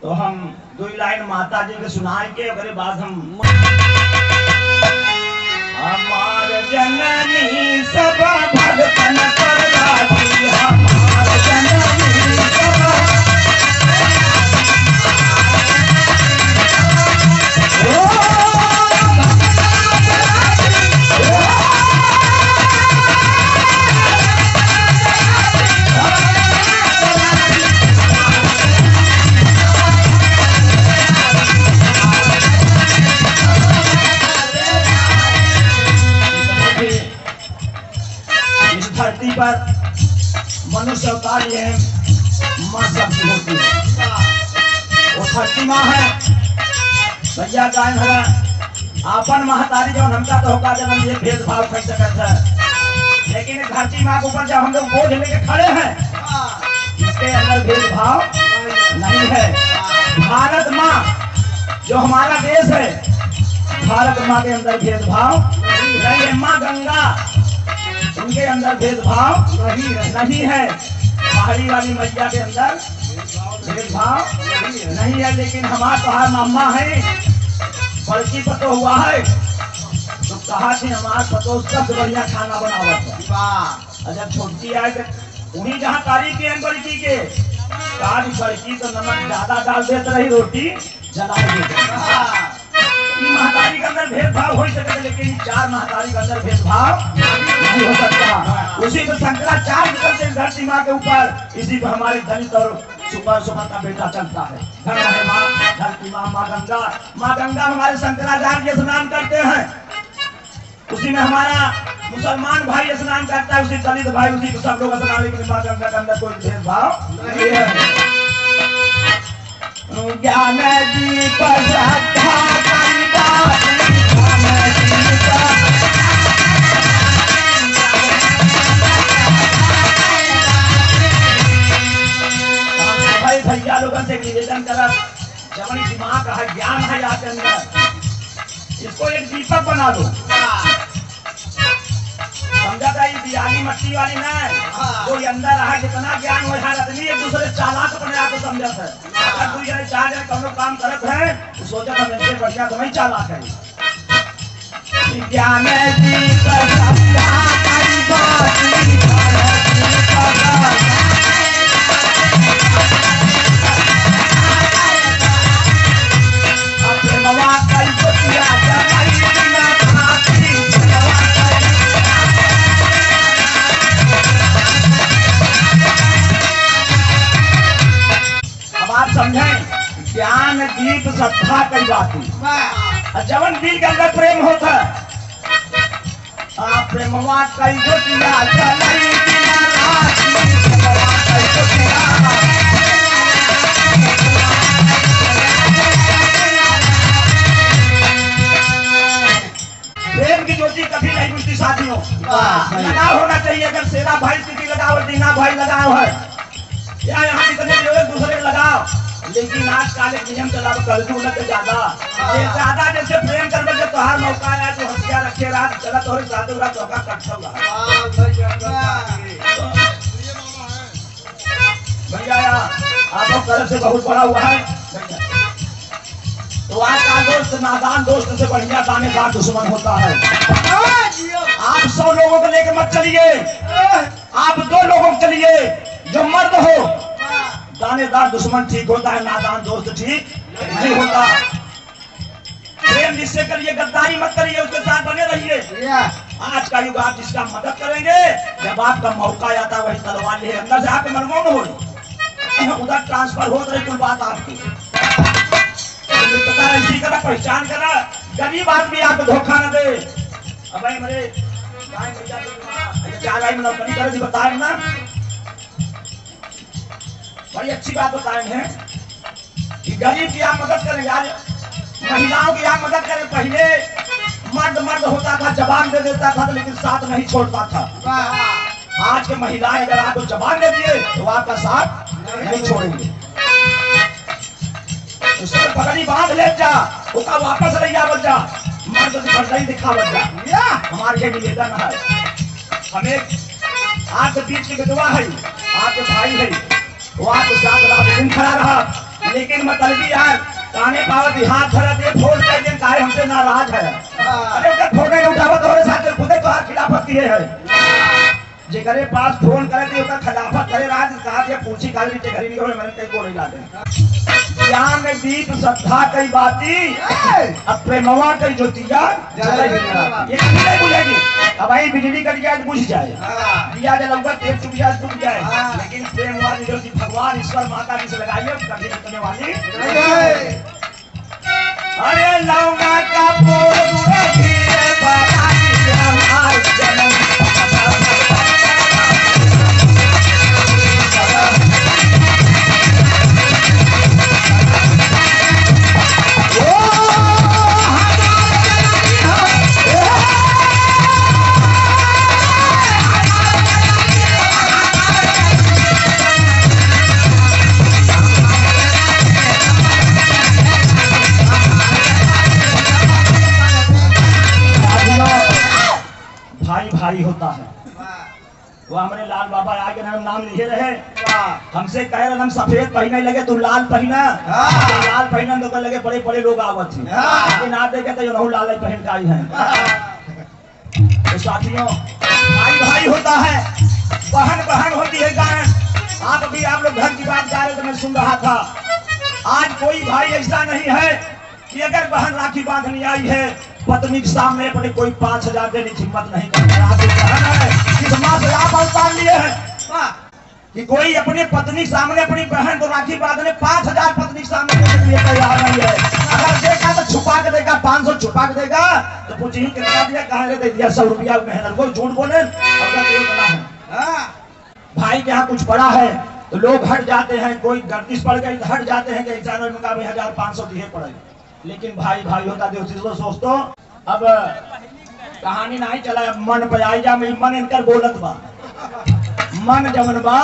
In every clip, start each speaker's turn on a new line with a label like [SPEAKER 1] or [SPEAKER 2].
[SPEAKER 1] तो हम दो लाइन माता जी के सुनाए के ओकरे बाद हम हमार जननी सब भगतन पर राजी, हमार जननी सब धरती पर मनुष्य अवतार ये माँ सबकी होती है। वो धरती माँ है, भैया गायन है आपन महतारी जो हमका तो होगा जब हम ये भेदभाव कर सकते हैं, लेकिन धरती माँ के ऊपर जब हम लोग बोझ लेके खड़े हैं इसके अंदर भेदभाव नहीं है। भारत माँ जो हमारा देश है, भारत माँ के अंदर भेदभाव नहीं है। माँ गंगा उनके अंदर भेदभाव नहीं है। पहाड़ी वाली मैया के अंदर भेदभाव नहीं है। लेकिन हमारा तुम्हारा मामा है, बल्कि पतो हुआ है तो कहा कि हमारा पतो सबसे बढ़िया खाना बनावत है। जब छोटी आए तो उन्हीं जहाँ तारीफ की बड़की के कहा बड़की तो नमक ज्यादा डाल देते रही, रोटी जला देते। महतारी के अंदर भेदभाव हो सकता है, लेकिन चार महतारी के अंदर भेदभाव नहीं हो सकता। उसी को शंकराचार्य करते धरती माँ के ऊपर, इसी को हमारे दलित और सुपर सुपर का बेटा चलता है। धर्म है माँ, धरती माँ, माँ गंगा। माँ गंगा हमारे शंकराचार्य स्नान करते हैं, उसी में हमारा मुसलमान भाई स्नान करता है, उसी दलित भाई उसी को सब लोग स्नान, लेकिन माँ गंगा के अंदर कोई भेदभाव नहीं है। ज्ञान दीप श्रद्धा भाई भैया लोगों से निवेदन करा, जब दिमाग है ज्ञान है आपके अंदर, इसको एक दीपक बना दो। समझा था, दियाली मट्टी वाली ना जो अंदर रहा, जितना ज्ञान हो आदमी एक दूसरे चालाक अपने आप को समझत है। अगर तू जने चार जने कौनो काम करत है तो सोचा था मेरे बढ़िया तो नहीं चालाक है। ज्ञान दीप श्रद्धा करी बाती नवा कई बतिया जमाई बिना खाती। अब आप समझें, ज्ञान दीप श्रद्धा कई बाती, जवन दिल के अंदर प्रेम होता है, प्रेमवा कई बतिया जमाई बिना खाती, प्रेमवा कई बतिया। प्रेम की ज्योति कभी नहीं बुझती साथियों। लगाव होना चाहिए। अगर सेरा भाई स्थिति लगाओ, दीना भाई लगाओ है, या यहाँ कितने लोग एक दूसरे को लगाओ, लेकिन आज काल एक नियम चला कर दूं न ज्यादा जैसे प्रेम करने के तोहार मौका है जो हथियार रखे रात चला तो साधु रात चौका कटता भैया आप तरफ से बहुत बड़ा हुआ है। तो आज का दोस्त नादान दोस्त से बढ़िया दानेदार दुश्मन होता है। आप 100 लोगों को लेकर मत चलिए, आप 2 लोगों को चलिए जो मर्द हो। दानेदार दुश्मन ठीक होता है, नादान दोस्त ठीक नहीं होता। प्रेम जिससे करिए, गद्दारी मत करिए, उसके साथ बने रहिए। आज का युग आप जिसका मदद करेंगे, जब आपका मौका आता है वही तलवार ले अंदर से आपके मनमोहन हो, उधर ट्रांसफर हो रही कोई बात आपकी पता इसी करा पहचान करा। गरीब आदमी आपको धोखा न दे। अब भाई मेरे क्या भाई नौकरी करे बताए ना, बड़ी अच्छी बात बताए हैं कि गरीब की आप मदद करें। आज महिलाओं की आप मदद करें। पहले मर्द होता था, जवाब दे देता था, लेकिन साथ नहीं छोड़ता था। आज के महिलाएं अगर आपको जवाब दे दिए तो आपका साथ नहीं छोड़ेंगे। उसको पकड़ी बांध ले जा, उसका वापस नहीं आवत जा, मर्द से नहीं दिखावत जा। हमारे ये निवेदन है। हमें आपके बीच की विधवा है, आपके भाई है, वो आपके साथ रात दिन खड़ा रहा, लेकिन मतलबी यार काने पावत हाथ धरत ये फोन कर दे काहे हमसे नाराज है। अरे उनका फोन नहीं उठावत और साथ खुद तो खिलाफत किए है जेकरे पास फोन करे थे उसका खिलाफत करे राज कहा के पूछी काली के घरी निकले मैंने कई बोले लाते ज्ञान में दीप श्रद्धा कई बाती अब प्रेमवा कई ज्योतिया ये नहीं बुझेगी। अब भाई बिजली कट जाए बुझ जाए दिया जलऊगा तेल चुक जाए टूट जाए लेकिन प्रेमवा जो भगवान ईश्वर माता जी से लगाइए कभी निकलने वाली। अरे लौंगा का पोर धीरे बाबा जी हमार जन्म भाई होता है। वो हमारे लाल बाबा आगे नाम लिखे रहे हमसे कह रहे हम सफेद पहने लगे तू लाल पहना लाल पहना तो लगे बड़े बड़े लोग आवत थे लेकिन आप देखे तो लाल पहन का ही है। तो साथियों भाई भाई होता है बहन बहन होती है गान आप अभी आप लोग घर की बात जा रहे तो मैं सुन रहा था। आज कोई भाई ऐसा नहीं है कि अगर बहन राखी बांधने आई है पत्नी के सामने अपने कोई 5,000 देने की हिम्मत नहीं करता लिए है कि कोई अपनी पत्नी सामने अपनी बहन को राखी बांधने 5,000 पत्नी सामने देने के लिए तैयार नहीं है। अगर देखा तो छुपा के देगा 500 छुपा के देगा तो पूछ ही कितना दिया कहाँ दे दिया 100 रुपया मेहनत को झूठ बोले भाई के यहाँ कुछ पड़ा है तो लोग हट जाते हैं कोई गर्दिश पड़ गई हट जाते हैं कि 1,500 दिए पड़ेगा लेकिन भाई भाई होता देव सोचतो अब कहानी नहीं चला मन पे आई जा मैं मन इनकर बोलत बा मन जमन बा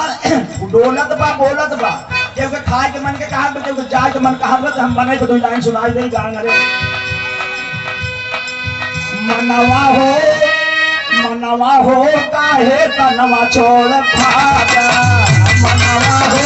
[SPEAKER 1] डोलत बा बोलत बा क्योंकि खाए के मन के कहा क्योंकि जाए के मन कहा हम बने तो 2 लाइन सुनाई दे गान रे मनवा हो काहे तनवा छोड़ भागा मनवा हो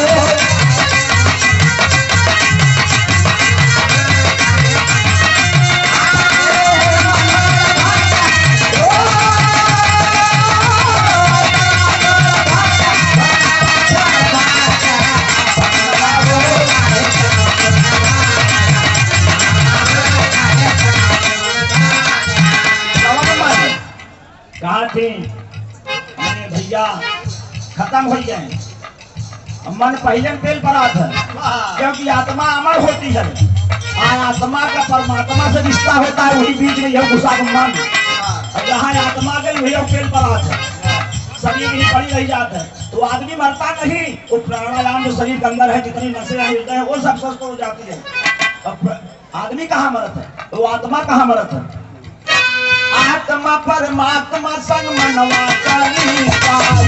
[SPEAKER 1] भैया खत्म हो गए मन पहले तेल पड़ा था क्योंकि आत्मा अमर होती है आत्मा का परमात्मा से रिश्ता होता है वही बीच में यह गुस्सा मन जहाँ आत्मा गई वही तेल पड़ा था शरीर ही पड़ी रह जाता है तो आदमी मरता नहीं वो प्राणायाम जो शरीर के अंदर है जितनी नशे हिलते हैं वो सब स्वस्थ हो जाती है। आदमी कहाँ मरत है तो आत्मा कहाँ मरत है। आत्मा परमात्मा संग मनवा करी आत्मा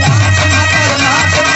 [SPEAKER 1] परमात्मा